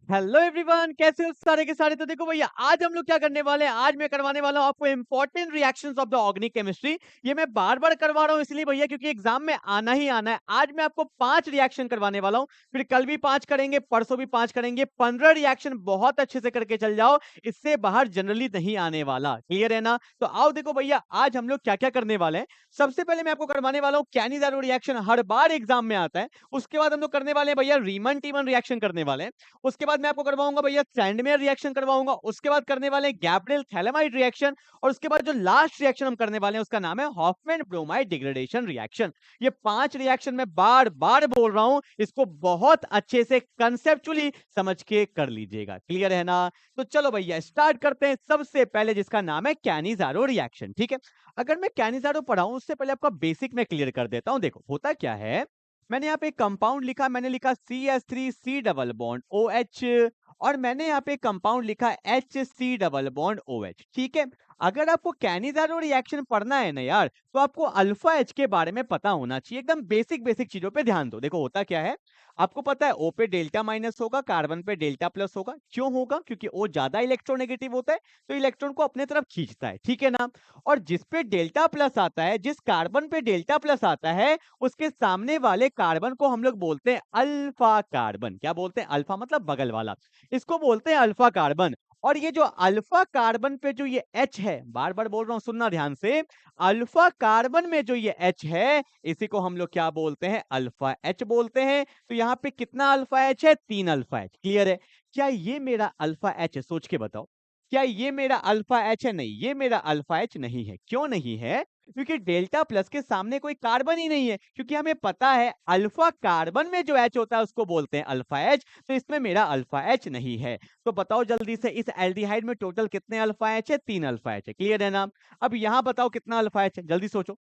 Hello everyone, कैसे हो सारे के सारे। तो देखो भैया, आज हम लोग क्या करने वाले हैं। आज मैं करवाने वाला हूं आपको important reactions of the organic chemistry. ये मैं बार बार करवा रहा हूं इसलिए भैया क्योंकि एग्जाम में आना ही आना है। आज मैं आपको 5 रिएक्शन करवाने वाला हूं, फिर कल भी 5 करेंगे, परसों भी 5 करेंगे। 15 रिएक्शन बहुत अच्छे से करके चल जाओ, इससे बाहर जनरली नहीं आने वाला। क्लियर है ना। तो आओ देखो भैया, आज हम लोग क्या क्या करने वाले हैं। सबसे पहले मैं आपको करवाने वाला हूं कैनिज़ारो रिएक्शन, हर बार एग्जाम में आता है। उसके बाद हम लोग करने वाले हैं भैया रीमन टीमन रिएक्शन करने वाले हैं। उसके बाद मैं आपको करवाऊंगा भैया सैंडमेयर रिएक्शन करवाऊंगा। उसके बाद करने वाले हैं गैब्रियल थैलेमाइड रिएक्शन। और उसके बाद जो लास्ट रिएक्शन हम करने वाले हैं उसका नाम है हॉफमैन ब्रोमाइड डिग्रेडेशन रिएक्शन। ये 5 रिएक्शन मैं बार बार बोल रहा हूं, इसको बहुत अच्छे से कंसेप्चुअली समझ के कर लीजिएगा। क्लियर है ना। तो चलो भैया स्टार्ट करते हैं। सबसे पहले जिसका नाम है कैनिज़ारो रिएक्शन। ठीक है, अगर मैं कैनिज़ारो पढ़ाऊं उससे पहले आपका बेसिक में क्लियर कर देता हूं। देखो होता क्या है, मैंने यहाँ पे कंपाउंड लिखा, मैंने लिखा CH3C डबल बॉन्ड OH। और मैंने यहाँ पे कंपाउंड लिखा HC डबल बॉन्ड OH। ठीक है, अगर आपको कैनिज़ारो रिएक्शन पढ़ना है ना यार, तो आपको अल्फा H के बारे में पता होना चाहिए। एकदम बेसिक बेसिक चीजों पे ध्यान दो। देखो होता क्या है, आपको पता है O पे डेल्टा माइनस होगा, कार्बन पे डेल्टा प्लस होगा। क्यों होगा? क्योंकि O ज्यादा इलेक्ट्रोनेगेटिव होता है, तो इलेक्ट्रॉन को अपने तरफ खींचता है। ठीक है ना। और जिस पे डेल्टा प्लस आता है, जिस कार्बन पे डेल्टा प्लस आता है, उसके सामने वाले कार्बन को हम लोग बोलते हैं अल्फा कार्बन। क्या बोलते हैं? अल्फा मतलब बगल वाला, इसको बोलते हैं अल्फा कार्बन। और ये जो अल्फा कार्बन पे जो ये H है, बार बार बोल रहा हूं सुनना ध्यान से, अल्फा कार्बन में जो ये H है, इसी को हम लोग क्या बोलते हैं? अल्फा H बोलते हैं। तो यहाँ पे कितना अल्फा H है? 3 अल्फा H। क्लियर है। क्या ये मेरा अल्फा H है? सोच के बताओ, क्या ये मेरा अल्फा H है? नहीं, ये मेरा अल्फा H नहीं है। क्यों नहीं है? क्योंकि डेल्टा प्लस के सामने कोई कार्बन ही नहीं है। क्योंकि हमें पता है अल्फा कार्बन में जो H होता है उसको बोलते हैं अल्फा H। तो इसमें मेरा अल्फा H नहीं है। तो बताओ जल्दी से, इस एल्डिहाइड में टोटल कितने अल्फा H है? 3 अल्फा H है। क्लियर है ना। अब यहां बताओ कितना अल्फा H है, जल्दी सोचो।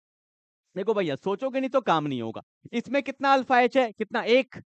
देखो भैया, सोचोगे नहीं तो काम नहीं होगा। इसमें कितना अल्फा H है? कितना? 1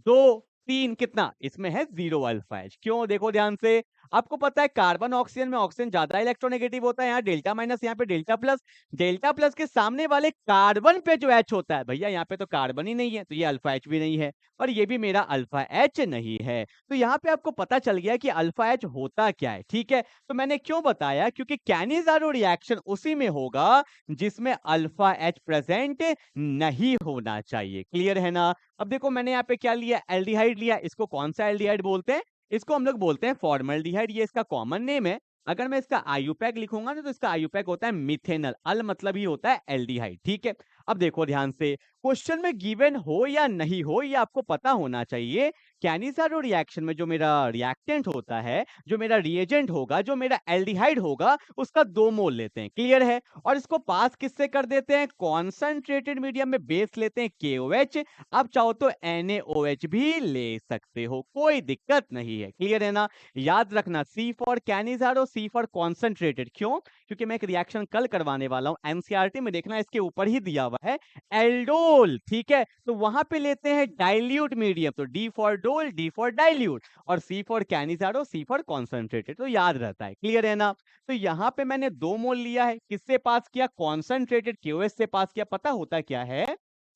2 3, कितना? इसमें है 0 अल्फा H। क्यों? देखो ध्यान से, आपको पता है कार्बन ऑक्सीजन में ऑक्सीजन ज्यादा इलेक्ट्रोनेगेटिव होता है। यहाँ डेल्टा माइनस, यहाँ पे डेल्टा प्लस। डेल्टा प्लस के सामने वाले कार्बन पे जो H होता है, भैया यहाँ पे तो कार्बन ही नहीं है, तो ये अल्फा H भी नहीं है। और ये भी मेरा अल्फा H नहीं है। तो यहाँ पे आपको पता चल गया कि अल्फा H होता क्या है। ठीक है, तो मैंने क्यों बताया? क्योंकि कैनिज़ारो रिएक्शन उसी में होगा जिसमें अल्फा H प्रेजेंट नहीं होना चाहिए। क्लियर है ना। अब देखो मैंने यहाँ पे क्या लिया? एल्डिहाइड लिया। इसको कौन सा एल्डिहाइड बोलते हैं? इसको हम लोग बोलते हैं फॉर्मल्डिहाइड। ये इसका कॉमन नेम है। अगर मैं इसका आयुपैक लिखूंगा ना, तो इसका आयुपैक होता है मिथेनल। अल मतलब ही होता है एल्डिहाइड। ठीक है, अब देखो ध्यान से, क्वेश्चन में गिवन हो या नहीं हो, ये आपको पता होना चाहिए। कैनिज़ारो रिएक्शन में जो मेरा रिएक्टेंट होता है, जो मेरा रिएजेंट होगा, जो मेरा एल्डिहाइड होगा, उसका 2 मोल लेते हैं। क्लियर है। और इसको पास किससे कर देते हैं? कॉन्सेंट्रेटेड मीडियम में बेस लेते हैं KOH। आप चाहो तो NaOH भी ले सकते हो, कोई दिक्कत नहीं है। क्लियर है ना। याद रखना, C for Cannizzaro, C for concentrated. क्यों? क्योंकि मैं एक रिएक्शन कल करवाने वाला हूं, एनसीईआरटी में देखना, इसके ऊपर ही दिया हुआ है एल्डोल। ठीक है, तो वहां पे लेते हैं डाइल्यूट मीडियम, तो D फॉर डोल, D फॉर डाइल्यूट। और C for Cannizzaro, C for concentrated. तो याद रहता है। क्लियर है ना। तो यहाँ पे मैंने 2 मोल लिया है। किससे पास किया? कॉन्सेंट्रेटेड KOH से पास किया। पता होता क्या है,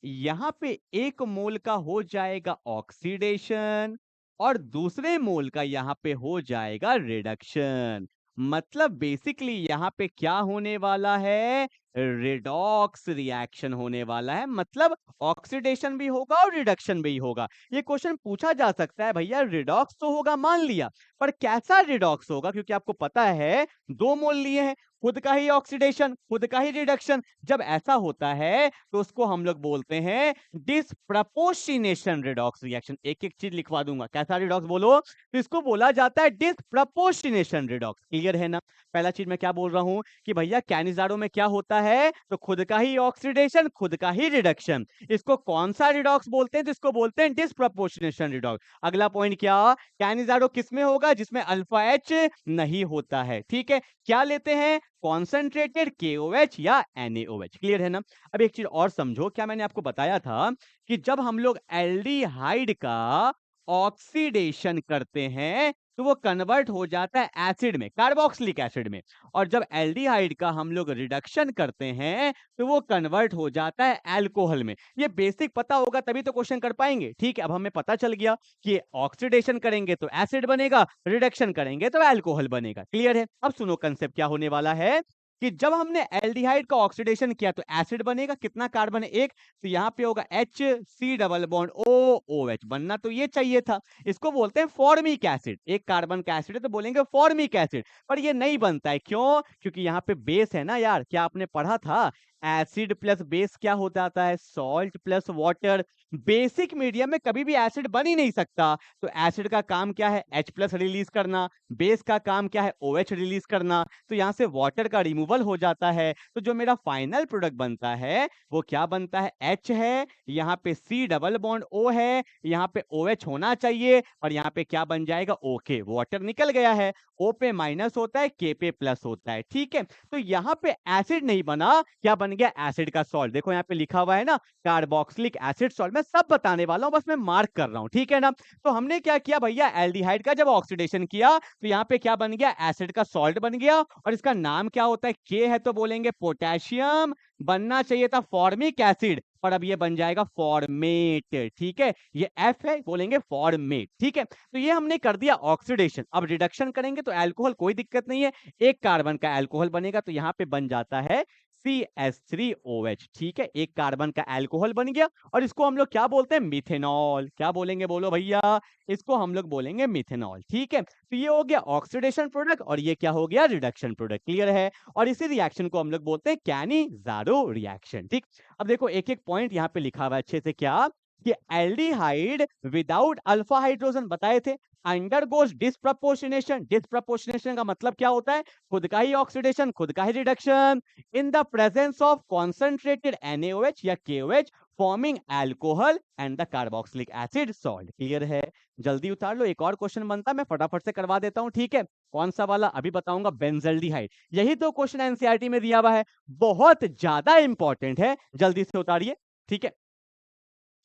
यहाँ पे 1 मोल का हो जाएगा ऑक्सीडेशन, और दूसरे मोल का यहाँ पे हो जाएगा रिडक्शन। मतलब बेसिकली यहाँ पे क्या होने वाला है? रिडॉक्स रिएक्शन होने वाला है। मतलब ऑक्सीडेशन भी होगा और रिडक्शन भी होगा। ये क्वेश्चन पूछा जा सकता है, भैया रिडॉक्स तो होगा मान लिया, पर कैसा रिडॉक्स होगा? क्योंकि आपको पता है 2 मोल लिए हैं, खुद का ही ऑक्सीडेशन, खुद का ही रिडक्शन। जब ऐसा होता है तो उसको हम लोग बोलते हैं डिसप्रपोर्शनेशन रिडॉक्स रिएक्शन। एक एक चीज लिखवा दूंगा। कैसा रिडॉक्स बोलो? तो इसको बोला जाता है डिसप्रपोर्शनेशन रिडॉक्स। क्लियर है ना। पहला चीज मैं क्या बोल रहा हूं कि भैया कैनिज़ारो में क्या होता है? तो खुद का ही ऑक्सीडेशन, खुद का ही रिडक्शन। इसको कौन सा रिडॉक्स बोलते हैं? तो इसको बोलते हैं डिसप्रपोर्शनेशन रिडॉक्स। अगला पॉइंट क्या? कैनिज़ारो किस में होगा? जिसमें अल्फा H नहीं होता है। ठीक है, क्या लेते हैं? कॉन्सेंट्रेटेड KOH या NaOH। क्लियर है ना। अब एक चीज और समझो, क्या मैंने आपको बताया था कि जब हम लोग एल्डिहाइड का ऑक्सीडेशन करते हैं, तो वो कन्वर्ट हो जाता है एसिड में, कार्बोक्सिलिक एसिड में। और जब एल्डिहाइड का हम लोग रिडक्शन करते हैं तो वो कन्वर्ट हो जाता है अल्कोहल में। ये बेसिक पता होगा तभी तो क्वेश्चन कर पाएंगे। ठीक है, अब हमें पता चल गया कि ऑक्सीडेशन करेंगे तो एसिड बनेगा, रिडक्शन करेंगे तो अल्कोहल बनेगा। क्लियर है? अब सुनो कंसेप्ट क्या होने वाला है कि जब हमने एल्डिहाइड का ऑक्सीडेशन किया तो एसिड बनेगा। कितना कार्बन है? एक। तो यहाँ पे होगा H C double bond O OH। बनना तो ये चाहिए था। इसको बोलते हैं फॉर्मिक एसिड। एक कार्बन का एसिड है तो बोलेंगे फॉर्मिक एसिड। पर ये नहीं बनता है। क्यों? क्योंकि यहाँ पे बेस है ना यार। क्या आपने पढ़ा था? एसिड प्लस बेस क्या हो जाता है? Salt plus water. Basic medium में कभी भी एसिड बन ही नहीं सकता। तो एसिड का काम क्या है? H प्लस रिलीज करना। बेस का काम क्या है? OH रिलीज करना। तो यहाँ से वाटर का रिमूवल हो जाता है। तो जो मेरा फाइनल प्रोडक्ट बनता है वो क्या बनता है? H है, यहाँ पे C डबल बॉन्ड O है, यहाँ पे OH होना चाहिए और यहाँ पे क्या बन जाएगा? OK। वाटर निकल गया है। O पे माइनस होता है, K पे प्लस होता है। ठीक है, तो यहाँ पे एसिड नहीं बना, क्या बन गया? एसिड का सॉल्ट। देखो यहाँ पे लिखा हुआ है ना कार्बोक्सिलिक एसिड सॉल्ट। मैं सब बताने वाला हूँ, बस मैं मार्क कर रहा हूँ। ठीक है ना? तो हमने क्या किया भैया? एल्डिहाइड का जब ऑक्सीडेशन किया तो यहाँ पे क्या बन गया? एसिड का सॉल्ट बन गया। और इसका नाम क्या होता है? के है तो बोलेंगे पोटेशियम। बनना चाहिए था फॉर्मिक एसिड, पर अब ये बन जाएगा फॉर्मेट। ठीक है, ये एफ है, बोलेंगे फॉर्मेट। ठीक है, तो ये हमने कर दिया ऑक्सीडेशन। अब रिडक्शन करेंगे तो अल्कोहल, कोई दिक्कत नहीं है। एक कार्बन का अल्कोहल बनेगा तो यहाँ पे बन जाता है CH3OH। ठीक है, एक कार्बन का अल्कोहल बन गया और इसको हम लोग क्या बोलते हैं? मिथेनॉल। क्या बोलेंगे? बोलो भैया। इसको हम लोग बोलेंगे मिथेनॉल। ठीक है, तो ये हो गया ऑक्सीडेशन प्रोडक्ट और ये क्या हो गया? Reduction product. क्लियर है? और इसी रिएक्शन को हम लोग बोलते हैं कैनिज़ारो रिएक्शन। ठीक, अब देखो एक एक पॉइंट यहाँ पे लिखा हुआ है अच्छे से। क्या कि एल्डिहाइड विदाउट अल्फा हाइड्रोजन बताए थे अंडरगोज डिस्प्रपोर्शनेशन। डिस्प्रपोर्शनेशन का मतलब क्या होता है? खुद का ही ऑक्सीडेशन, खुद का ही reduction in the presence of concentrated NaOH या KOH forming alcohol and the carboxylic acid salt. Clear है? जल्दी उतार लो, एक और क्वेश्चन बनता है, मैं फटाफट से करवा देता हूं। ठीक है, कौन सा वाला? अभी बताऊंगा। बेंजल्डिहाइड। यही तो क्वेश्चन एनसीईआरटी में दिया हुआ है, बहुत ज्यादा इंपॉर्टेंट है। जल्दी से उतारिए। ठीक है,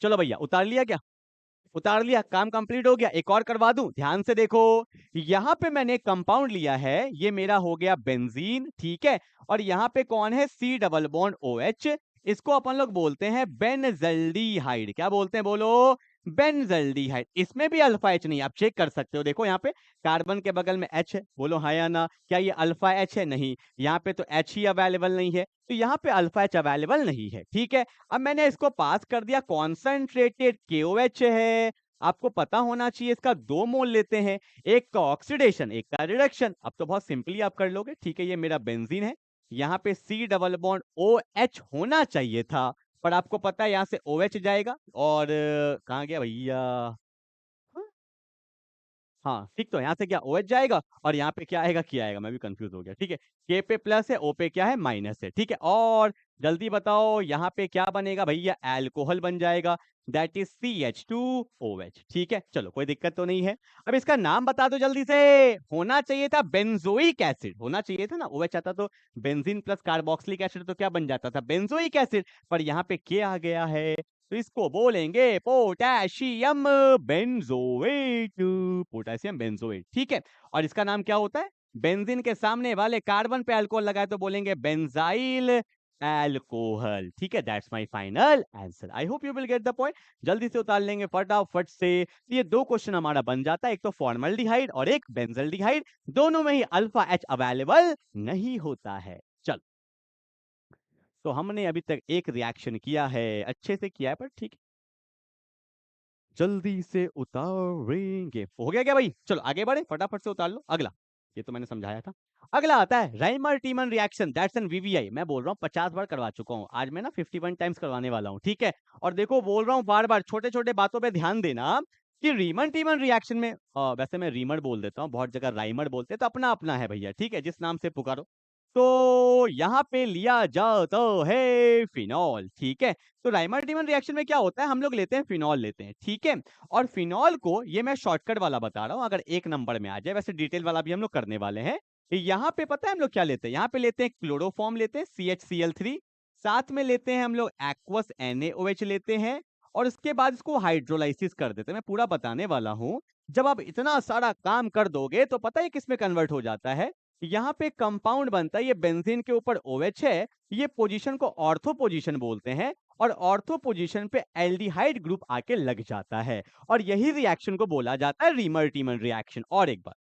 चलो भैया उतार लिया क्या? उतार लिया, काम कंप्लीट हो गया। एक और करवा दूं, ध्यान से देखो। यहां पे मैंने कंपाउंड लिया है, ये मेरा हो गया बेंजीन। ठीक है, और यहां पे कौन है? C double bond OH। इसको अपन लोग बोलते हैं बेंजल्डिहाइड। क्या बोलते हैं? बोलो। बेंजल्डिहाइड। इसमें भी अल्फा H नहीं, आप चेक कर सकते हो। देखो यहाँ पे कार्बन के बगल में H है, बोलो हाँ या ना। क्या ये अल्फा H है? नहीं। यहाँ पे तो H ही अवेलेबल नहीं है, तो यहाँ पे अल्फा H अवेलेबल नहीं है। ठीक है, अब मैंने इसको पास कर दिया, कॉन्सेंट्रेटेड KOH है। आपको पता होना चाहिए इसका 2 मोल लेते हैं, एक का ऑक्सीडेशन, एक का रिडक्शन। अब तो बहुत सिंपली आप कर लोगे। ठीक है, ये मेरा बेंजीन है, यहाँ पे C डबल बॉन्ड OH होना चाहिए था, पर आपको पता है यहाँ से OH जाएगा और कहाँ गया भैया? हाँ, ठीक, तो यहाँ से क्या OH जाएगा और यहाँ पे क्या आएगा? क्या आएगा? मैं भी कंफ्यूज हो गया। ठीक है, K पे प्लस है, O पे क्या है? माइनस है। ठीक है, और जल्दी बताओ यहाँ पे क्या बनेगा भैया? अल्कोहल बन जाएगा, दैट इज CH2OH। ठीक है, चलो कोई दिक्कत तो नहीं है। अब इसका नाम बता दो जल्दी से। होना चाहिए था बेंजोइक एसिड, होना चाहिए था ना। OH आता तो बेंजीन प्लस कार्बोक्सिलिक एसिड तो क्या बन जाता था? Benzoic acid. पर यहाँ पे K आ गया है, तो इसको बोलेंगे पोटेशियम बेंजोएट। Potassium benzoate. ठीक है, और इसका नाम क्या होता है? बेंजीन के सामने वाले कार्बन पे अल्कोहल लगाए तो बोलेंगे बेंजाइल अल्कोहल। ठीक है, that's my final answer. I hope you will get the point. जल्दी से उतार लेंगे फटाफट से। तो ये 2 क्वेश्चन हमारा बन जाता है, एक तो फॉर्मल्डिहाइड और एक बेंजल्डिहाइड। दोनों में ही अल्फा H अवेलेबल नहीं होता है। चल, तो हमने अभी तक एक रिएक्शन किया है, अच्छे से किया है, पर ठीक है, जल्दी से उतारेंगे। हो गया क्या भाई? चलो आगे बढ़े, फटाफट से उतार लो अगला। ये तो मैंने समझाया था। अगला आता है Rymer टीमन reaction, that's an VVI। मैं बोल रहा हूँ 50 बार करवा चुका हूँ, आज मैं ना 51 टाइम्स करवाने वाला हूँ। ठीक है, और देखो बोल रहा हूँ बार बार, छोटे छोटे बातों पे ध्यान देना कि रीमन टीमन रिएक्शन में वैसे मैं रीमर बोल देता हूँ, बहुत जगह राइमर बोलते हैं, तो अपना अपना है भैया। ठीक है, जिस नाम से पुकारो। तो यहाँ पे लिया जाता है फिनॉल। ठीक है, तो राइमर टीमन रिएक्शन में क्या होता है? हम लोग लेते हैं फिनॉल लेते हैं। ठीक है, और फिनॉल को, ये मैं शॉर्टकट वाला बता रहा हूँ, अगर एक नंबर में आ जाए, वैसे डिटेल वाला भी हम लोग करने वाले हैं। यहाँ पे पता है हम लोग क्या लेते हैं? यहाँ पे लेते हैं क्लोरोफॉर्म लेते हैं CHCl3, साथ में लेते हैं हम लोग एक्वस NaOH लेते हैं, और उसके बाद इसको हाइड्रोलाइसिस कर देते हैं। मैं पूरा बताने वाला हूँ। जब आप इतना सारा काम कर दोगे तो पता है किस में कन्वर्ट हो जाता है? यहाँ पे कंपाउंड बनता है, ये बेंजीन के ऊपर OH है, ये पोजीशन को ऑर्थो पोजीशन बोलते हैं और ऑर्थो पोजीशन पे एल्डिहाइड ग्रुप आके लग जाता है और यही रिएक्शन को बोला जाता है रीमर-टीमन रिएक्शन। और एक बात,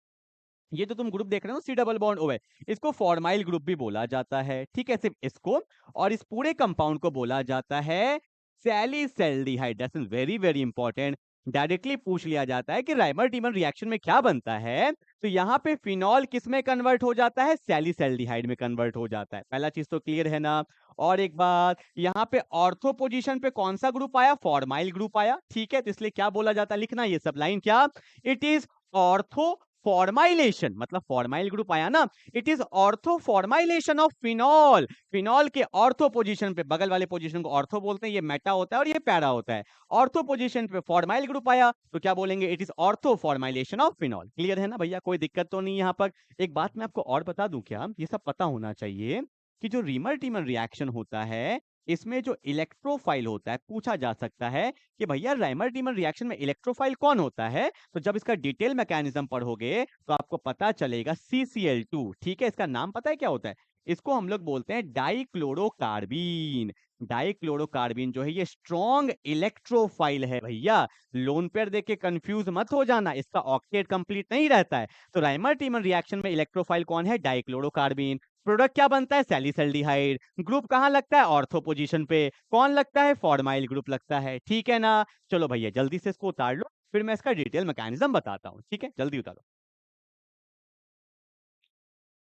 ये जो तुम ग्रुप देख रहे हो सी डबल बॉन्ड OH, इसको फॉर्माइल ग्रुप भी बोला जाता है, ठीक है, सिर्फ इसको। और इस पूरे कंपाउंड को बोला जाता है salicylaldehyde. That's very very important. Directly पूछ लिया जाता है कि राइमर टीमन रिएक्शन में क्या बनता है, तो यहाँ पे फिनॉल किस में कन्वर्ट हो जाता है? सैलिसैल्डिहाइड में कन्वर्ट हो जाता है। पहला चीज तो क्लियर है ना? और एक बात, यहाँ पे ऑर्थो पोजीशन पे कौन सा ग्रुप आया? फॉर्माइल ग्रुप आया, ठीक है, तो इसलिए क्या बोला जाता है? लिखना ये सब लाइन क्या, इट इज ऑर्थो फॉर्माइलेशन, मतलब फॉर्माइल ग्रुप आया ना, it is ortho formylation of phenol. Phenol के ऑर्थो पोजीशन पे, बगल वाले पोजीशन को ऑर्थो बोलते हैं, ये मेटा होता है और ये पैरा होता है। ऑर्थो पोजीशन पे फॉर्माइल ग्रुप आया तो क्या बोलेंगे? It is ortho formylation of phenol. Clear है ना भैया? कोई दिक्कत तो नहीं यहाँ पर? एक बात मैं आपको और बता दूं क्या, ये सब पता होना चाहिए कि जो रीमर टीमर रिएक्शन होता है, इसमें जो इलेक्ट्रोफाइल होता है, पूछा जा सकता है कि भैया राइमर टीमर रिएक्शन में इलेक्ट्रोफाइल कौन होता है? तो जब इसका डिटेल मैकेनिज्म पढ़ोगे तो आपको पता चलेगा CCl2, ठीक है। इसका नाम पता है क्या होता है? इसको हम लोग बोलते हैं डाइक्लोरोकार्बीन। डाइक्लोरोकार्बीन जो है ये स्ट्रॉन्ग इलेक्ट्रोफाइल है भैया। लोन पेयर देख के कंफ्यूज मत हो जाना, इसका ऑक्टेट कंप्लीट नहीं रहता है। तो राइमर टीमर रिएक्शन में इलेक्ट्रोफाइल कौन है? डाइक्लोरोकार्बीन। प्रोडक्ट क्या बनता है? सैलिसैल्डिहाइड। ग्रुप कहाँ लगता है? ऑर्थो पोजीशन पे। कौन लगता है? फॉर्माइल ग्रुप लगता है, ठीक है ना? चलो भैया जल्दी से इसको उतार लो, फिर मैं इसका डिटेल मैकेनिज्म बताता हूँ, ठीक है, जल्दी उतारो।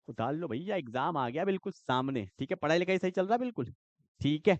उतार लो भैया, एग्जाम आ गया बिल्कुल सामने, ठीक है, पढ़ाई लिखाई सही चल रहा है बिल्कुल, ठीक है।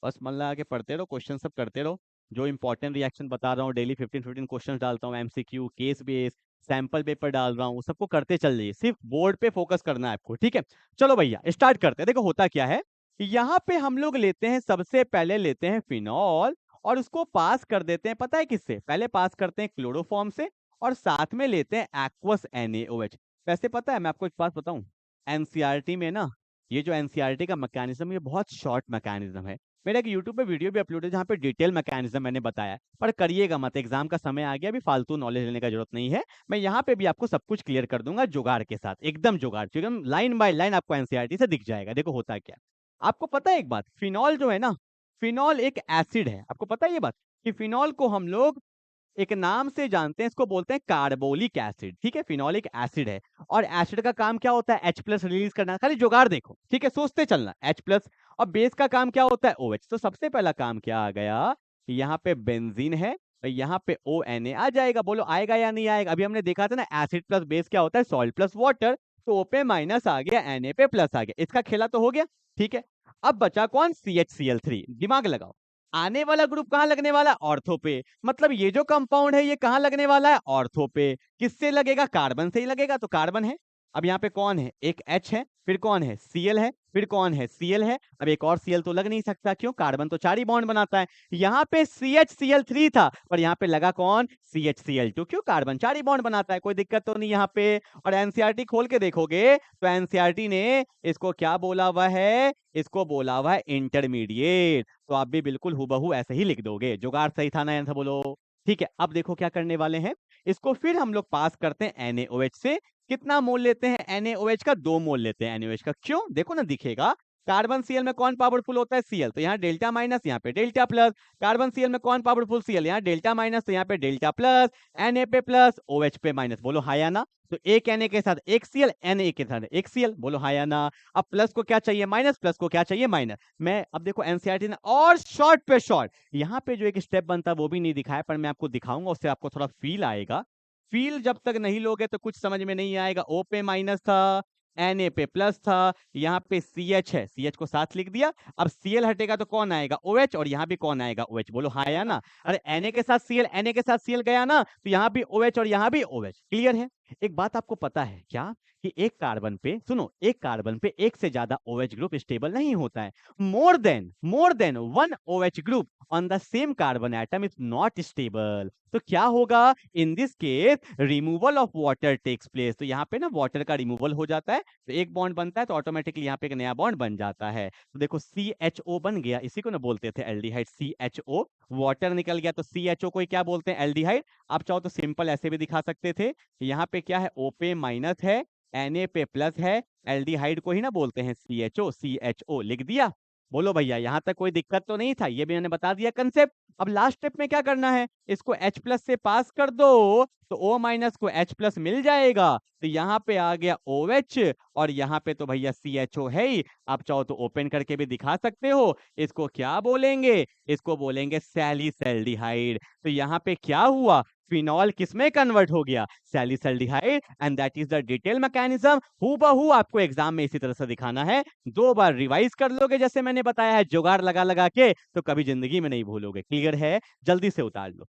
बस मन लगा के पढ़ते रहो, क्वेश्चन सब करते रहो। जो इंपॉर्टेंट रिएक्शन बता रहा हूँ, डेली 15-15 क्वेश्चन डालता हूँ, MCQ, case base, sample paper डाल रहा हूँ, सबको करते चल जाइए, सिर्फ बोर्ड पे फोकस करना है आपको, ठीक है। चलो भैया स्टार्ट करते हैं। देखो होता क्या है, यहाँ पे हम लोग लेते हैं, सबसे पहले लेते हैं फिनॉल और उसको पास कर देते हैं, पता है किससे? पहले पास करते हैं क्लोरोफॉर्म से और साथ में लेते हैं एक्वस NaOH। वैसे पता है, मैं आपको एक बात बताऊं, एनसीईआरटी में ना, ये जो एनसीईआरटी का मैकेनिज्म, ये बहुत शॉर्ट मैकेनिज्म है। मेरा एक यूट्यूब पे वीडियो भी अपलोड है जहाँ पे डिटेल मैकेनिज्म मैंने बताया, पर करिएगा मत, एग्जाम का समय आ गया, अभी फालतू नॉलेज लेने का जरूरत नहीं है। मैं यहाँ पे भी आपको सब कुछ क्लियर कर दूंगा जुगाड़ के साथ, एकदम जुगाड़, एकदम लाइन बाय लाइन आपको एनसीईआरटी से दिख जाएगा। देखो होता क्या, आपको पता है एक बात, फिनॉल जो है ना, फिनॉल एक एसिड है, आपको पता है ये बात, कि फिनॉल को हम लोग एक नाम से जानते हैं, इसको बोलते हैं कार्बोलिक एसिड, ठीक है। फिनॉल एक एसिड है और एसिड का काम क्या होता है? H+ रिलीज करना। खाली जुगाड़ देखो, ठीक है, सोचते चलना, H+। और बेस का काम क्या होता है? OH। तो सबसे पहला काम क्या आ गया, यहाँ पे बेंजीन है तो यहाँ पे ONa आ जाएगा। बोलो आएगा या नहीं आएगा? अभी हमने देखा था ना, एसिड प्लस बेस क्या होता है? Salt plus water. तो O पे माइनस आ गया, Na पे प्लस आ गया, इसका खेला तो हो गया, ठीक है। अब बचा कौन? CHCl3। दिमाग लगाओ, आने वाला ग्रुप कहाँ लगने वाला है? ऑर्थो पे। मतलब ये जो कंपाउंड है ये कहाँ लगने वाला है? ऑर्थो पे। किससे लगेगा? कार्बन से ही लगेगा, तो कार्बन है। अब यहाँ पे कौन है? एक H है, फिर कौन है? Cl है, फिर कौन है? Cl है। अब एक और Cl तो लग नहीं सकता, क्यों? कार्बन तो 4 ही बॉन्ड बनाता है। यहाँ पे CHCl3 था पर यहाँ पे लगा कौन? CHCl2। क्यों? कार्बन 4 ही बॉन्ड बनाता है, कोई दिक्कत तो नहीं यहाँ पे। और एनसीईआरटी खोल के देखोगे तो एनसीईआरटी ने इसको क्या बोला हुआ है? इसको बोला हुआ है इंटरमीडिएट। तो आप भी बिल्कुल हूबहू ऐसे ही लिख दोगे। जुगाड़ सही था ना? आंसर बोलो, ठीक है। अब देखो क्या करने वाले हैं, इसको फिर हम लोग पास करते हैं NaOH से। कितना मोल लेते हैं NaOH का? 2 मोल लेते हैं NaOH का। क्यों? देखो ना, दिखेगा कार्बन Cl में कौन पावरफुल होता है? Cl। तो यहाँ डेल्टा माइनस, यहाँ पे डेल्टा प्लस। कार्बन Cl में कौन पावरफुल? Cl। यहाँ डेल्टा माइनस, तो यहाँ पे डेल्टा प्लस। Na पे प्लस, OH पे माइनस। बोलो हाय या ना? तो एक Na के साथ एक Cl, Na के साथ एक Cl। बोलो हाय या ना? अब प्लस को क्या चाहिए? माइनस। प्लस को क्या चाहिए? माइनस। मैं अब देखो एनसीईआरटी ने और शॉर्ट पे शॉर्ट यहाँ पे जो एक स्टेप बनता है वो भी नहीं दिखाया, पर मैं आपको दिखाऊंगा, उससे आपको थोड़ा फील आएगा। फील जब तक नहीं लोगे तो कुछ समझ में नहीं आएगा। O पे माइनस था, Na पे प्लस था, यहाँ पे CH है, CH को साथ लिख दिया। अब Cl हटेगा तो कौन आएगा? OH। और यहाँ भी कौन आएगा? OH। बोलो हाँ या ना? अरे Na के साथ Cl, Na के साथ Cl गया ना, तो यहाँ भी OH और यहाँ भी OH। क्लियर है? एक बात आपको पता है क्या कि एक कार्बन पे सुनो, एक कार्बन पे एक से ज्यादा OH ग्रुप स्टेबल नहीं होता है। More than one OH group on the same carbon atom is not stable. तो क्या होगा in this case, removal of water takes place. तो यहाँ पे ना वाटर का रिमूवल हो जाता है, तो एक बॉन्ड बनता है, तो ऑटोमेटिकली यहाँ पे एक नया बॉन्ड बन जाता है। तो देखो CHO बन गया, इसी को ना बोलते थे एल्डिहाइड, CHO। वाटर निकल गया तो CHO को ही क्या बोलते हैं, एल्डिहाइड। आप चाहो तो सिंपल ऐसे भी दिखा सकते थे, यहाँ पे क्या है, O पे माइनस है, Na पे प्लस है, एल्डिहाइड को ही ना बोलते हैं CHO लिख दिया। बोलो भैया यहाँ तक कोई दिक्कत तो नहीं था, ये भी मैंने बता दिया कंसेप्ट। अब लास्ट स्टेप में क्या करना है, इसको H प्लस से पास कर दो तो O माइनस को H प्लस मिल जाएगा। तो यहाँ पे आ गया OH और यहाँ पे तो भैया CHO है ही। आप चाहो तो ओपन करके भी दिखा सकते हो। इसको क्या बोलेंगे, इसको बोलेंगे सैलिसल्डिहाइड। तो यहाँ पे क्या हुआ, फिनॉल किसमें कन्वर्ट हो गया, salicylaldehyde. And that is the detail mechanism. हूबहू आपको एग्जाम में इसी तरह से दिखाना है। 2 बार रिवाइज कर लोगे जैसे मैंने बताया है, जुगाड़ लगा लगा के, तो कभी जिंदगी में नहीं भूलोगे। क्लियर है, जल्दी से उतार लो।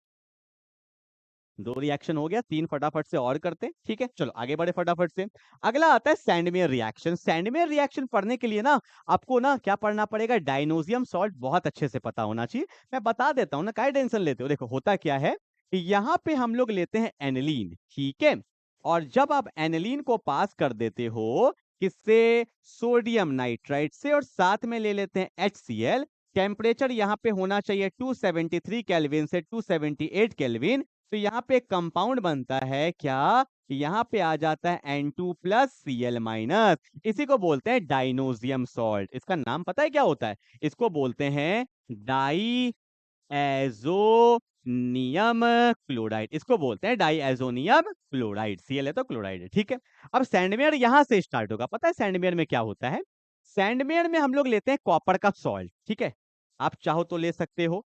2 रिएक्शन हो गया, 3 फटाफट से और करते हैं। ठीक है, चलो आगे बढ़े फटाफट से। अगला आता है सैंडमेयर रिएक्शन। सैंडमेयर रिएक्शन पढ़ने के लिए ना आपको ना क्या पढ़ना पड़ेगा, डायनोजियम सॉल्ट बहुत अच्छे से पता होना चाहिए। मैं बता देता हूँ ना, काय टेंशन लेते हो। देखो होता क्या है कि यहाँ पे हम लोग लेते हैं एनिलीन, ठीक है। और जब आप एनिलीन को पास कर देते हो किससे, सोडियम नाइट्राइट से, और साथ में ले लेते हैं HCl। टेम्परेचर यहाँ पे होना चाहिए 273 केल्विन से 278 केल्विन। तो यहाँ पे एक कंपाउंड बनता है क्या, यहाँ पे आ जाता है N2 प्लस Cl माइनस। इसी को बोलते हैं डाइनोजियम सॉल्ट। इसका नाम पता है क्या होता है, इसको बोलते हैं डाई एजोनियम क्लोराइड। इसको बोलते हैं डाई एजोनियम क्लोराइड। Cl है तो क्लोराइड है, ठीक है। अब सैंडमेयर यहां से स्टार्ट होगा। पता है सैंडमेयर में क्या होता है, सैंडमेयर में हम लोग लेते हैं कॉपर का सॉल्ट, ठीक है। आप चाहो तो ले सकते हो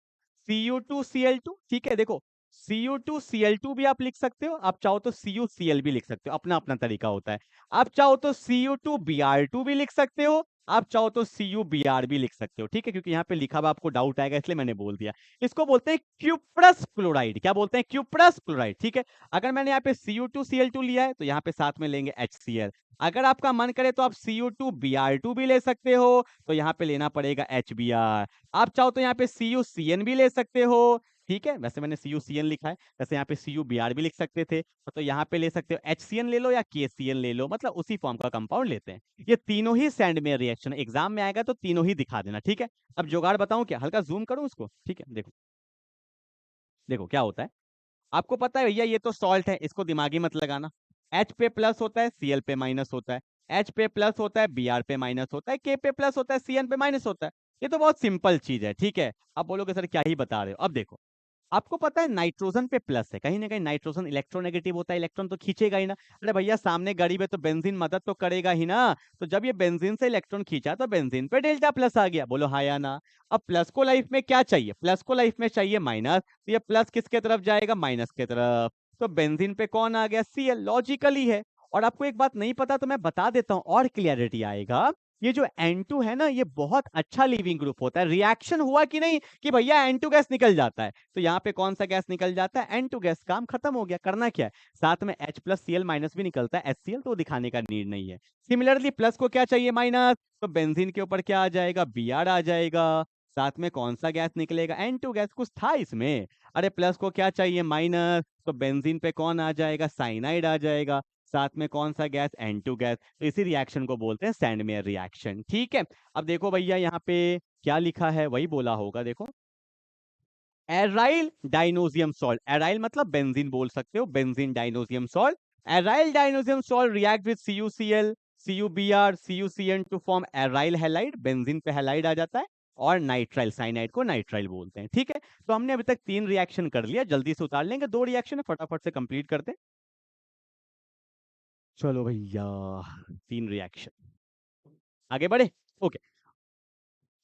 Cu2Cl2, ठीक है। देखो Cu2Cl2 भी आप लिख सकते हो, आप चाहो तो CuCl भी लिख सकते हो, अपना अपना तरीका होता है। आप चाहो तो Cu2Br2 भी लिख सकते हो, आप चाहो तो CuBr भी लिख सकते हो, ठीक है। क्योंकि यहाँ पे लिखा हुआ आपको डाउट आएगा, इसलिए मैंने बोल दिया। इसको बोलते हैं क्यूप्रस क्लोराइड। क्या बोलते हैं, क्यूप्रस क्लोराइड, ठीक है। अगर मैंने यहाँ पे Cu2Cl2 लिया है तो यहाँ पे साथ में लेंगे HCl। अगर आपका मन करे तो आप Cu2Br2 भी ले सकते हो, तो यहाँ पे लेना पड़ेगा HBr। आप चाहो तो यहाँ पे CuCN भी ले सकते हो, ठीक है। वैसे मैंने CuCN लिखा है, वैसे यहाँ पे CuBr भी लिख सकते थे, तो यहाँ पे ले सकते हो HCN ले लो या KCN ले लो, मतलब उसी फॉर्म का कंपाउंड लेते हैं। ये तीनों ही सैंडमेयर रिएक्शन, एग्जाम में आएगा तो तीनों ही दिखा देना, ठीक है। अब जुगाड़ बताऊं क्या, हल्का जूम करूं उसको, ठीक है। देखो देखो क्या होता है, आपको पता है भैया ये तो सॉल्ट है, इसको दिमागी मत लगाना। H पे प्लस होता है, Cl पे माइनस होता है। H पे प्लस होता है, Br पे माइनस होता है। K पे प्लस होता है, Cn पे माइनस होता है। ये तो बहुत सिंपल चीज है, ठीक है। आप बोलोगे सर क्या ही बता रहे हो। अब देखो, आपको पता है नाइट्रोजन पे प्लस है, कहीं ना कहीं नाइट्रोजन इलेक्ट्रोनेगेटिव होता है, इलेक्ट्रॉन तो खींचेगा ही ना। अरे भैया सामने गाड़ी में तो बेंजीन मदद तो करेगा ही ना। तो जब ये बेंजीन से इलेक्ट्रॉन खींचा तो बेंजीन पे डेल्टा प्लस आ गया, बोलो हाँ या ना। अब प्लस को लाइफ में क्या चाहिए, प्लस को लाइफ में चाहिए माइनस, तो ये प्लस किसके तरफ जाएगा, माइनस के तरफ। तो बेंजीन पे कौन आ गया, Cl, लॉजिकली है। और आपको एक बात नहीं पता तो मैं बता देता हूं और क्लियरिटी आएगा। ये जो N2 है ना, ये बहुत अच्छा लिविंग ग्रुप होता है। रिएक्शन हुआ कि नहीं कि भैया N2 गैस निकल जाता है, तो यहाँ पे कौन सा गैस निकल जाता है, N2 गैस। काम खत्म हो गया, करना क्या है, साथ में H प्लस Cl माइनस भी निकलता है, HCl तो दिखाने का नीड नहीं है। सिमिलरली प्लस को क्या चाहिए, माइनस, तो बेंजीन के ऊपर क्या आ जाएगा, Br आ जाएगा। साथ में कौन सा गैस निकलेगा, N2 गैस। कुछ था इसमें, अरे प्लस को क्या चाहिए, माइनस, तो बेंजीन पे कौन आ जाएगा, साइनाइड आ जाएगा। साथ में कौन सा गैस, N2 गैस। तो इसी रिएक्शन को बोलते हैं सैंडमेयर रिएक्शन, ठीक है। अब देखो भैया यहाँ पे क्या लिखा है, वही बोला होगा, देखो एराइल डाइनोजियम सॉल्ट। एराइल मतलब बेंजीन बोल सकते हो, benzene diazonium salt. Aryl diazonium salt react with CuCl, CuBr, CuCN to form aryl halide. Benzene पे हैलाइड आ जाता है, और नाइट्राइल साइनाइड को नाइट्राइल बोलते हैं, ठीक है। तो हमने अभी तक 3 रिएक्शन कर लिया, जल्दी से उतार लेंगे। 2 रिएक्शन है, फटाफट से कंप्लीट करते हैं। चलो भैया 3 रिएक्शन, आगे बढ़े। Okay,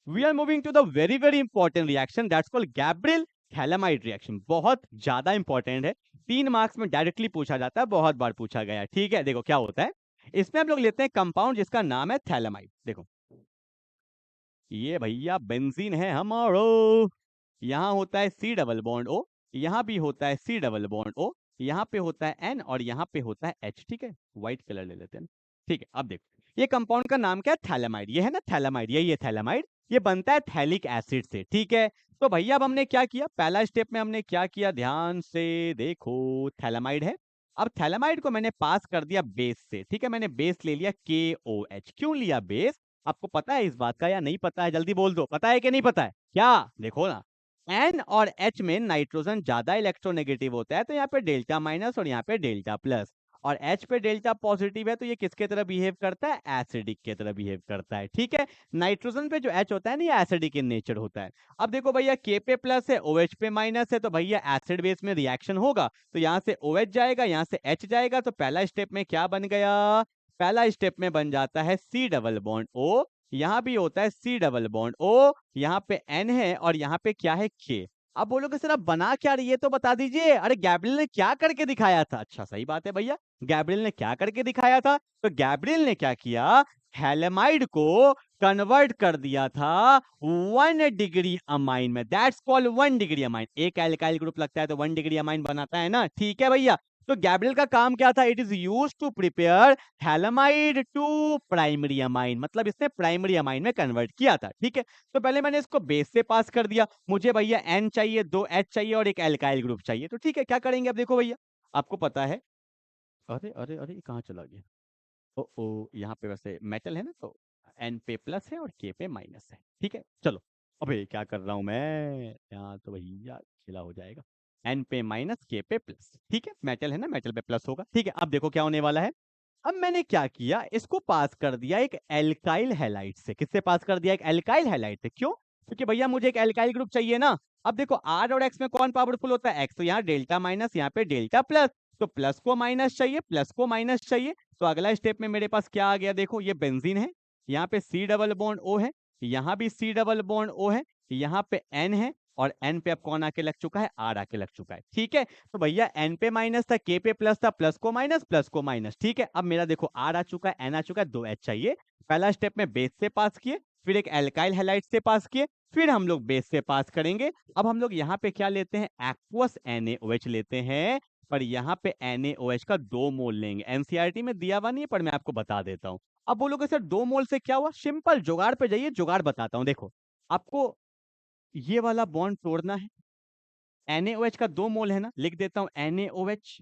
we are moving to the very very important reaction that's called Gabriel phthalimide reaction. बहुत ज्यादा इंपॉर्टेंट है, 3 मार्क्स में डायरेक्टली पूछा जाता है, बहुत बार पूछा गया है, ठीक है। देखो क्या होता है, इसमें हम लोग लेते हैं कंपाउंड जिसका नाम है थैलेमाइड। देखो ये भैया बेंजीन है हमारो, यहाँ होता है C डबल बॉन्ड O, यहाँ भी होता है C डबल बॉन्ड O। यहाँ पे होता है N और यहाँ पे होता है H, ठीक है। व्हाइट कलर ले लेते हैं, ठीक है। अब देखो ये कंपाउंड का नाम क्या है, थैलेमाइड। ये है ना थैलेमाइड, यही है थैलेमाइड। ये बनता है थैलिक एसिड से, ठीक है। तो भैया अब हमने क्या किया, पहला स्टेप में हमने क्या किया, ध्यान से देखो, थैलेमाइड है। अब थैलेमाइड को मैंने पास कर दिया बेस से, ठीक है। मैंने बेस ले लिया KOH। क्यों लिया बेस, आपको पता है इस बात का या नहीं पता है, जल्दी बोल दो, पता है कि नहीं पता है क्या, देखो ना। N और H में नाइट्रोजन ज्यादा इलेक्ट्रोनेगेटिव होता है, तो यहाँ पे डेल्टा माइनस और यहाँ पे डेल्टा प्लस। और H पे डेल्टा पॉजिटिव है, तो ये किसके तरह बिहेव करता है, एसिडिक के तरह बिहेव करता है, ठीक है। नाइट्रोजन पे जो H होता है ना, ये एसिडिक इन नेचर होता है। अब देखो भैया K पे प्लस है, OH पे माइनस है, तो भैया एसिड बेस में रिएक्शन होगा, तो यहाँ से OH जाएगा, यहाँ से H जाएगा, तो पहला स्टेप में क्या बन गया, पहला स्टेप में बन जाता है C डबल बॉन्ड O। यहाँ भी होता है C डबल बॉन्ड O, यहाँ पे N है और यहाँ पे क्या है K। अब बोलोगे सर अब बना क्या रही है, तो बता दीजिए। अरे गैब्रियल ने क्या करके दिखाया था, अच्छा सही बात है भैया, गैब्रियल ने क्या करके दिखाया था, तो गैब्रियल ने क्या किया, हैलेमाइड को कन्वर्ट कर दिया था 1 डिग्री अमाइन में, दैट्स कॉल्ड 1 डिग्री अमाइन। एक एल्काइल ग्रुप लगता है तो 1 डिग्री अमाइन बनाता है ना, ठीक है भैया। तो गैब्रियल का काम क्या था, it is use to prepare haloamide to primary amine, मतलब इसने प्राइमरी अमाइन में कन्वर्ट किया था, ठीक है। तो पहले मैंने इसको बेस से पास कर दिया, मुझे भैया N चाहिए, 2 H चाहिए और एक एल्काइल ग्रुप चाहिए, तो ठीक है क्या करेंगे अब देखो भैया, आपको पता है, अरे अरे अरे ये कहाँ चला गया, ओ ओ यहाँ पे वैसे मेटल है ना, तो N पे प्लस है और K पे माइनस है, ठीक है। चलो अबे क्या कर रहा हूं मैं, यहाँ तो भैया खिला हो जाएगा, N पे माइनस K पे प्लस, ठीक है। मेटल है ना, मेटल पे प्लस होगा, ठीक है। अब देखो क्या होने वाला है, अब मैंने क्या किया, इसको पास कर दिया एक एल्काइल हैलाइड से, किससे पास कर दिया, एक एल्काइल हैलाइड से। क्यों, क्योंकि भैया मुझे एक एल्काइल ग्रुप चाहिए ना। अब देखो R और X में कौन पावरफुल होता है, X, तो यहाँ डेल्टा माइनस, यहाँ पे डेल्टा प्लस, तो प्लस को माइनस चाहिए, प्लस को माइनस चाहिए। तो अगला स्टेप में मेरे पास क्या आ गया, देखो ये बेंजीन है, यहाँ पे C डबल बॉन्ड O है, यहाँ भी C डबल बॉन्ड O है, यहाँ पे N है, और N पे अब कौन आके लग चुका है, R आके लग चुका है, ठीक है। तो भैया N पे माइनस था, K पे प्लस था, प्लस को माइनस, प्लस को माइनस, ठीक है। अब मेरा देखो R आ चुका है, N आ चुका है, 2 H चाहिए। पहला स्टेप में बेस से पास किए, फिर एक एल्काइल हैलाइड से पास किए, फिर हम लोग बेस से पास करेंगे। अब हम लोग यहाँ पे क्या लेते हैं, एक्वस NaOH लेते हैं, पर यहाँ पे NaOH का 2 मोल लेंगे। एनसीईआरटी में दिया हुआ नहीं है, पर मैं आपको बता देता हूँ। अब बोलोगे सर 2 मोल से क्या हुआ, सिंपल, जुगाड़ पे जाइए, जुगाड़ बताता हूँ। देखो आपको ये वाला बॉन्ड तोड़ना है, NaOH का 2 मोल है ना, लिख देता हूँ NaOH,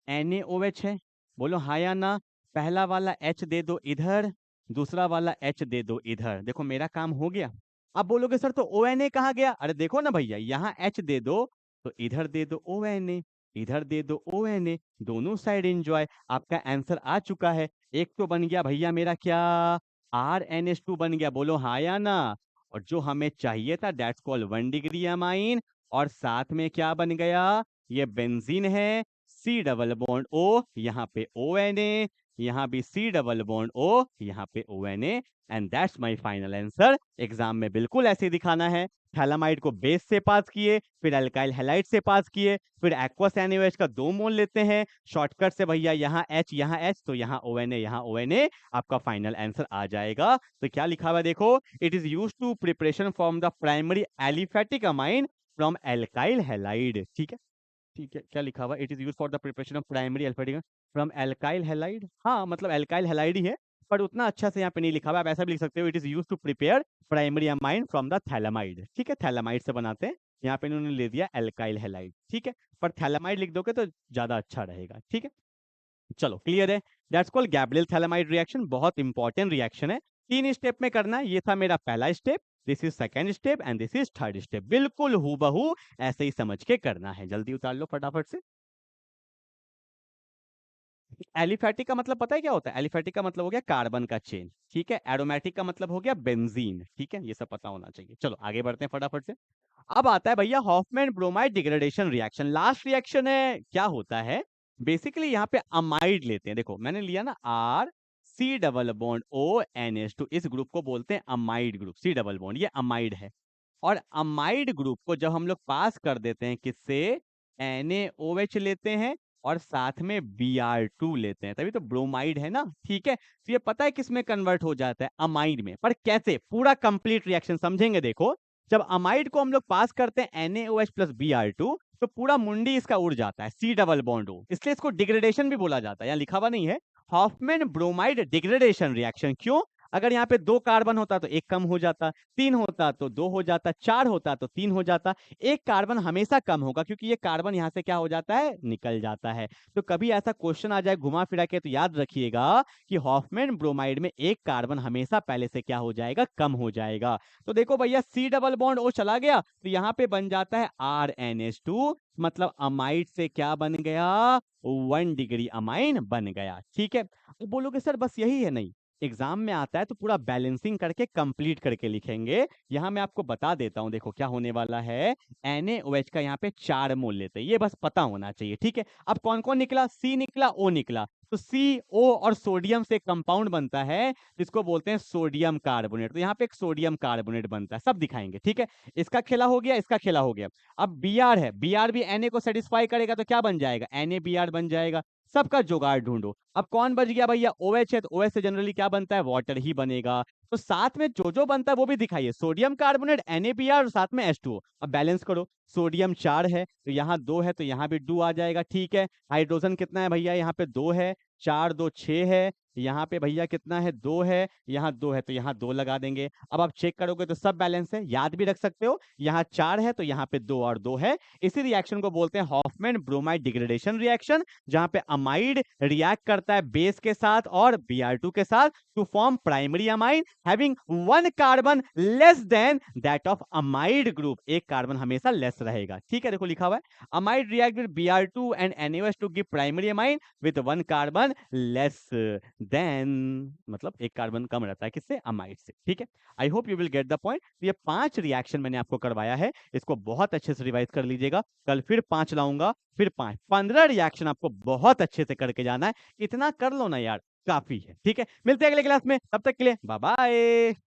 NaOH है, बोलो हाँ या ना। पहला वाला H दे दो इधर, दूसरा वाला H दे दो इधर, देखो मेरा काम हो गया। अब बोलोगे सर तो ONA कहाँ गया, अरे देखो ना भैया, यहाँ H दे दो तो इधर दे दो ONA, इधर दे दो ONA, दोनों साइड एंजॉय। आपका आंसर आ चुका है, एक तो बन गया भैया मेरा क्या, RNH2 बन गया, बोलो हाँ या ना। और जो हमें चाहिए था, दैट्स कॉल्ड 1 डिग्री अमाइन, और साथ में क्या बन गया, ये बेंजीन है, C डबल बॉन्ड O, यहाँ पे ONA, यहाँ भी C डबल बॉन्ड O, यहाँ पे ONA, and that's my final answer. Exam में बिल्कुल ऐसे दिखाना है, थैलामाइड को बेस से पास किए, फिर अल्काइल हैलाइड से पास किए, फिर एक्वस NaOH का 2 मोल लेते हैं, शॉर्टकट से भैया यहाँ H, तो यहाँ ONA, आपका फाइनल आंसर आ जाएगा। तो क्या लिखा हुआ है देखो, it is use to preparation from the primary aliphatic amine from alkyl halide, ठीक है। ठीक है, क्या लिखा हुआ, it is use for the preparation of primary aliphatic from alkyl halide, हाँ मतलब एल्काइल हैलाइड ही है, पर उतना अच्छा से यहाँ पे नहीं लिखा हुआ, आप ऐसा भी लिख सकते हो, it is use to prepare primary amine from the phthalimide, ठीक है। थैलामाइड से बनाते हैं, यहाँ पे इन्होंने ले दिया एल्काइल हैलाइड, ठीक है, पर थैलामाइड लिख दोगे तो ज्यादा अच्छा रहेगा, ठीक है। चलो क्लियर है, that's called Gabriel phthalimide reaction, बहुत इंपॉर्टेंट रिएक्शन है। 3 स्टेप में करना है, ये था मेरा पहला step, this is second step and this is third step, बिल्कुल हूबहू ऐसे ही समझ के करना है। जल्दी उतार लो फटाफट से। एलिफैटिक का मतलब पता है क्या होता है, एलिफैटिक का मतलब हो गया कार्बन का चेन, ठीक है। एरोमेटिक का मतलब हो गया बेंजीन, ठीक है, ये सब पता होना चाहिए। चलो आगे बढ़ते हैं फटाफट से। अब आता है भैया Hoffmann bromide degradation reaction, last reaction है। क्या होता है, बेसिकली यहाँ पे अमाइड लेते हैं, देखो मैंने लिया ना R C double bond O NH2, इस ग्रुप को बोलते हैं amide group, C double bond, ये अमाइड है। और अमाइड ग्रुप को जब हम लोग पास कर देते हैं किससे, NaOH लेते हैं और साथ में Br2 लेते हैं, तभी तो ब्रोमाइड है ना, ठीक है। तो ये पता है किस में कन्वर्ट हो जाता है, अमाइड में, पर कैसे, पूरा कंप्लीट रिएक्शन समझेंगे। देखो जब अमाइड को हम लोग पास करते हैं NaOH प्लस Br2, तो पूरा मुंडी इसका उड़ जाता है, C डबल बॉन्ड O, इसलिए इसको डिग्रेडेशन भी बोला जाता है। यहाँ लिखा हुआ नहीं है, हॉफमैन ब्रोमाइड डिग्रेडेशन रिएक्शन। क्यों? अगर यहाँ पे 2 कार्बन होता तो 1 कम हो जाता, 3 होता तो 2 हो जाता, 4 होता तो 3 हो जाता। 1 कार्बन हमेशा कम होगा क्योंकि ये कार्बन यहाँ से क्या हो जाता है, निकल जाता है। तो कभी ऐसा क्वेश्चन आ जाए घुमा फिरा के तो याद रखिएगा कि हॉफमैन ब्रोमाइड में 1 कार्बन हमेशा पहले से क्या हो जाएगा, कम हो जाएगा। तो देखो भैया C डबल बॉन्ड O चला गया तो यहाँ पे बन जाता है RnH2, मतलब अमाइड से क्या बन गया, 1 डिग्री अमाइन बन गया। ठीक है, अब बोलोगे सर बस यही है? नहीं, एग्जाम में आता है तो पूरा बैलेंसिंग करके कंप्लीट करके लिखेंगे। यहाँ मैं आपको बता देता हूँ, देखो क्या होने वाला है। NaOH का यहाँ पे 4 मोल लेते हैं, ये बस पता होना चाहिए। ठीक है, अब कौन कौन निकला, C निकला, O निकला, तो CO और सोडियम से कंपाउंड बनता है जिसको बोलते हैं सोडियम कार्बोनेट। तो यहाँ पे एक सोडियम कार्बोनेट बनता है, सब दिखाएंगे। ठीक है, इसका खेला हो गया, इसका खेला हो गया। अब Br है, Br भी Na को सेटिस्फाई करेगा तो क्या बन जाएगा, NaBr बन जाएगा। सबका जुगाड़ ढूंढो। अब कौन बच गया भैया, OH है, तो OH से जनरली क्या बनता है, वाटर ही बनेगा। तो साथ में जो बनता है वो भी दिखाइए, सोडियम कार्बोनेट, NaBr और साथ में H2O। अब बैलेंस करो, सोडियम 4 है तो यहाँ 2 है तो यहाँ भी 2 आ जाएगा। ठीक है, हाइड्रोजन कितना है भैया, यहाँ पे 2 है, 4 2 6 है, यहाँ पे भैया कितना है, 2 है, यहाँ 2 है तो यहाँ 2 लगा देंगे। अब आप चेक करोगे तो सब बैलेंस है, याद भी रख सकते हो, यहाँ 4 है तो यहाँ पे 2 और 2 है। इसी रिएक्शन को बोलते हैं हॉफमैन ब्रोमाइड डिग्रेडेशन रिएक्शन, जहां पे अमाइड रिएक्ट करता है बेस के साथ और Br2 के साथ to form primary amine having 1 carbon less than that of amide group. एक कार्बन हमेशा लेस रहेगा। ठीक है, देखो लिखा हुआ है, amide react with Br2 and NaOH to give primary amine with 1 carbon less than, मतलब एक कार्बन कम रहता है किससे, अमाइड से। ठीक है, I hope you will get the point. ये 5 रिएक्शन मैंने आपको करवाया है, इसको बहुत अच्छे से रिवाइज कर लीजिएगा। कल फिर 5 लाऊंगा, फिर 5 15 रिएक्शन आपको बहुत अच्छे से करके जाना है। इतना कर लो ना यार, काफी है। ठीक है, मिलते हैं अगले क्लास में, तब तक के लिए बाय बाय।